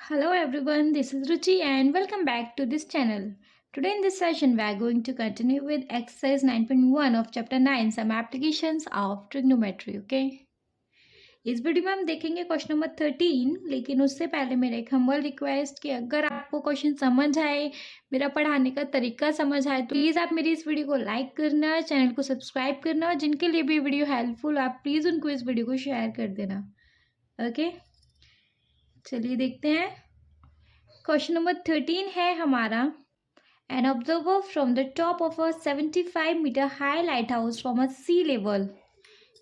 Hello everyone, this is Ruchi and welcome back to this channel. Today in this session we are going to continue with exercise 9.1 of chapter 9 some applications of trigonometry. Okay. इस video में हम देखेंगे question number 13, लेकिन उससे पहले मेरा एक humble request कि अगर आपको क्वेश्चन समझ आए, मेरा पढ़ाने का तरीका समझ आए तो प्लीज़ आप मेरी इस वीडियो को लाइक करना, चैनल को सब्सक्राइब करना और जिनके लिए भी वीडियो हेल्पफुल आप प्लीज़ उनको इस वीडियो को शेयर कर देना. ओके, चलिए देखते हैं. क्वेश्चन नंबर 13 है हमारा. An observer from the top of a 75-meter high lighthouse from a sea level.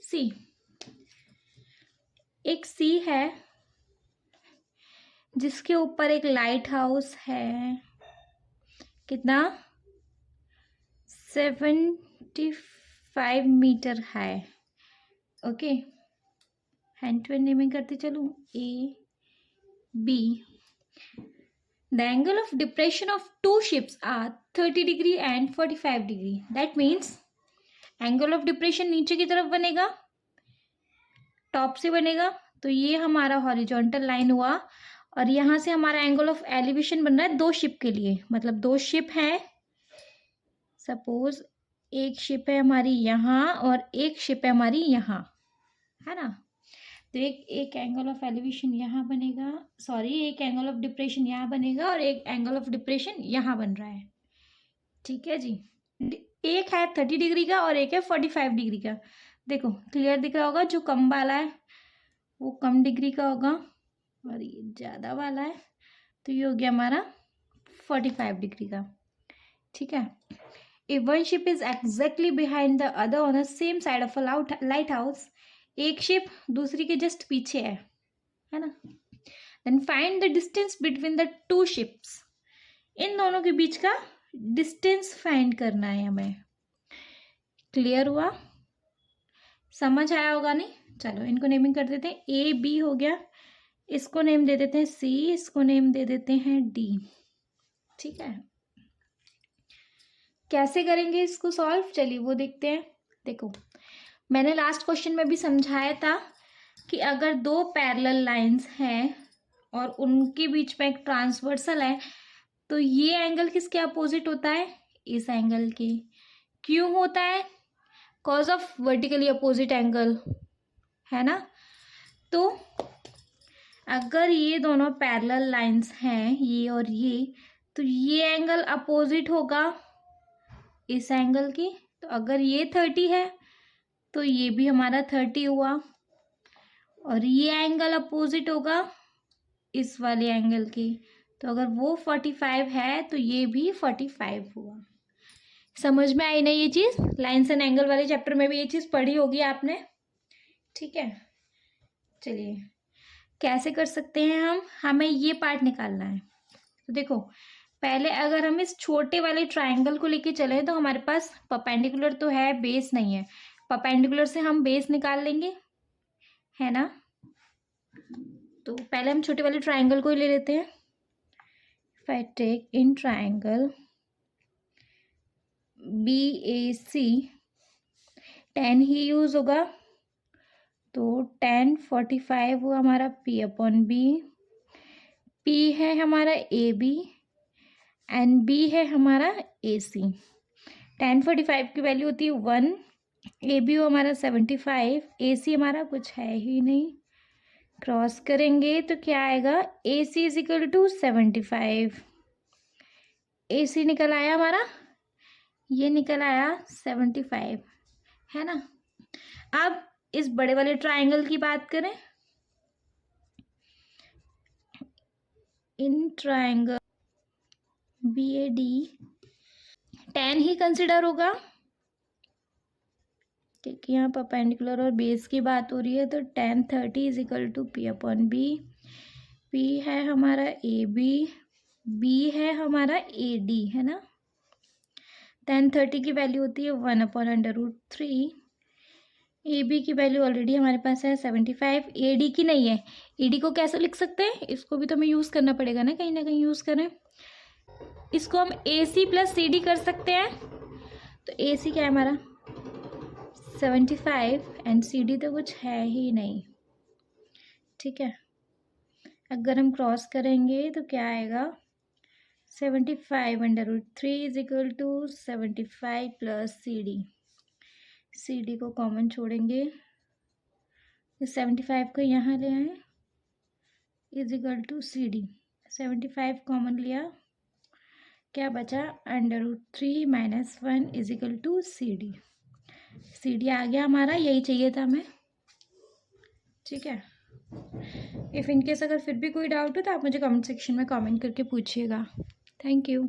See, एक सी है जिसके ऊपर एक लाइट हाउस है. कितना? 75 metre high. Okay, hand to hand naming करते चलूँ. A B. The angle of depression of two ships are 30 degree and 45 degree. That means angle of depression नीचे की तरफ बनेगा, टॉप से बनेगा. तो ये हमारा हॉरिजॉन्टल लाइन हुआ और यहाँ से हमारा एंगल ऑफ एलिवेशन बन रहा है दो शिप के लिए. मतलब दो शिप है. सपोज एक शिप है हमारी यहाँ और एक शिप है हमारी यहाँ, है ना. तो एक एंगल ऑफ एलिवेशन यहाँ बनेगा, एक एंगल ऑफ डिप्रेशन यहाँ बनेगा और एक एंगल ऑफ डिप्रेशन यहाँ बन रहा है. ठीक है जी. एक है 30 डिग्री का और एक है 45 डिग्री का. देखो क्लियर दिख रहा होगा. जो कम वाला है वो कम डिग्री का होगा और ये ज़्यादा वाला है तो ये हो गया हमारा 45 डिग्री का. ठीक है. If one ship is exactly behind the other on the same side of a lighthouse, एक शिप दूसरी के जस्ट पीछे है ना. Then find the distance between the two ships. इन दोनों के बीच का डिस्टेंस फाइंड करना है हमें. क्लियर हुआ? समझ आया होगा नहीं? चलो इनको नेमिंग कर देते हैं. ए बी हो गया, इसको नेम दे देते हैं सी, इसको नेम दे देते हैं डी. ठीक है. कैसे करेंगे इसको सॉल्व, चलिए वो देखते हैं. देखो मैंने लास्ट क्वेश्चन में भी समझाया था कि अगर दो पैरेलल लाइंस हैं और उनके बीच में एक ट्रांसवर्सल है तो ये एंगल किसके अपोजिट होता है? इस एंगल के. क्यों होता है? Cause of vertically opposite angle, है ना. तो अगर ये दोनों पैरेलल लाइंस हैं, ये और ये, तो ये एंगल अपोजिट होगा इस एंगल की. तो अगर ये 30 है तो ये भी हमारा 30 हुआ और ये एंगल अपोजिट होगा इस वाले एंगल की. तो अगर वो 45 है तो ये भी 45 हुआ. समझ में आई ना ये चीज़? लाइन्स एंड एंगल वाले चैप्टर में भी ये चीज़ पढ़ी होगी आपने. ठीक है. चलिए कैसे कर सकते हैं हम, हमें ये पार्ट निकालना है. तो देखो पहले अगर हम इस छोटे वाले ट्राइंगल को लेके चले तो हमारे पास परपेंडिकुलर तो है, बेस नहीं है. परपेंडिकुलर से हम बेस निकाल लेंगे, है ना. तो पहले हम छोटे वाले ट्राइंगल को ही ले लेते हैं. If I take in triangle BAC, tan ही यूज होगा. तो tan 45 हुआ हमारा P/B. P है हमारा AB एंड B है हमारा AC. tan 45 की वैल्यू होती है 1, AB हो हमारा 75, AC हमारा कुछ है ही नहीं. क्रॉस करेंगे तो क्या आएगा? AC is equal to 75. AC निकल आया हमारा, ये निकल आया 75, है ना. अब इस बड़े वाले ट्राइंगल की बात करें. In triangle BAD tan he consider होगा क्योंकि यहाँ परपेंडिकुलर और बेस की बात हो रही है. तो tan 30 is equal to P/B. P है हमारा AB, B है हमारा AD, है ना. tan 30 की वैल्यू होती है 1/√3. AB की वैल्यू ऑलरेडी हमारे पास है 75. AD की नहीं है. AD को कैसे लिख सकते हैं? इसको भी तो हमें यूज़ करना पड़ेगा ना कहीं यूज़ करें. इसको हम AC + CD कर सकते हैं. तो AC क्या है हमारा 75 एंड CD तो कुछ है ही नहीं. ठीक है. अगर हम क्रॉस करेंगे तो क्या आएगा 75 √3 is equal to 75 plus C D को कॉमन छोड़ेंगे, इस 75 को यहाँ ले आए is equal to C D. 75 common लिया, क्या बचा √3 - 1 is equal to C D आ गया हमारा, यही चाहिए था हमें। ठीक है, इफ़ इनकेस अगर फिर भी कोई डाउट हो तो आप मुझे कमेंट सेक्शन में कमेंट करके पूछिएगा। Thank you.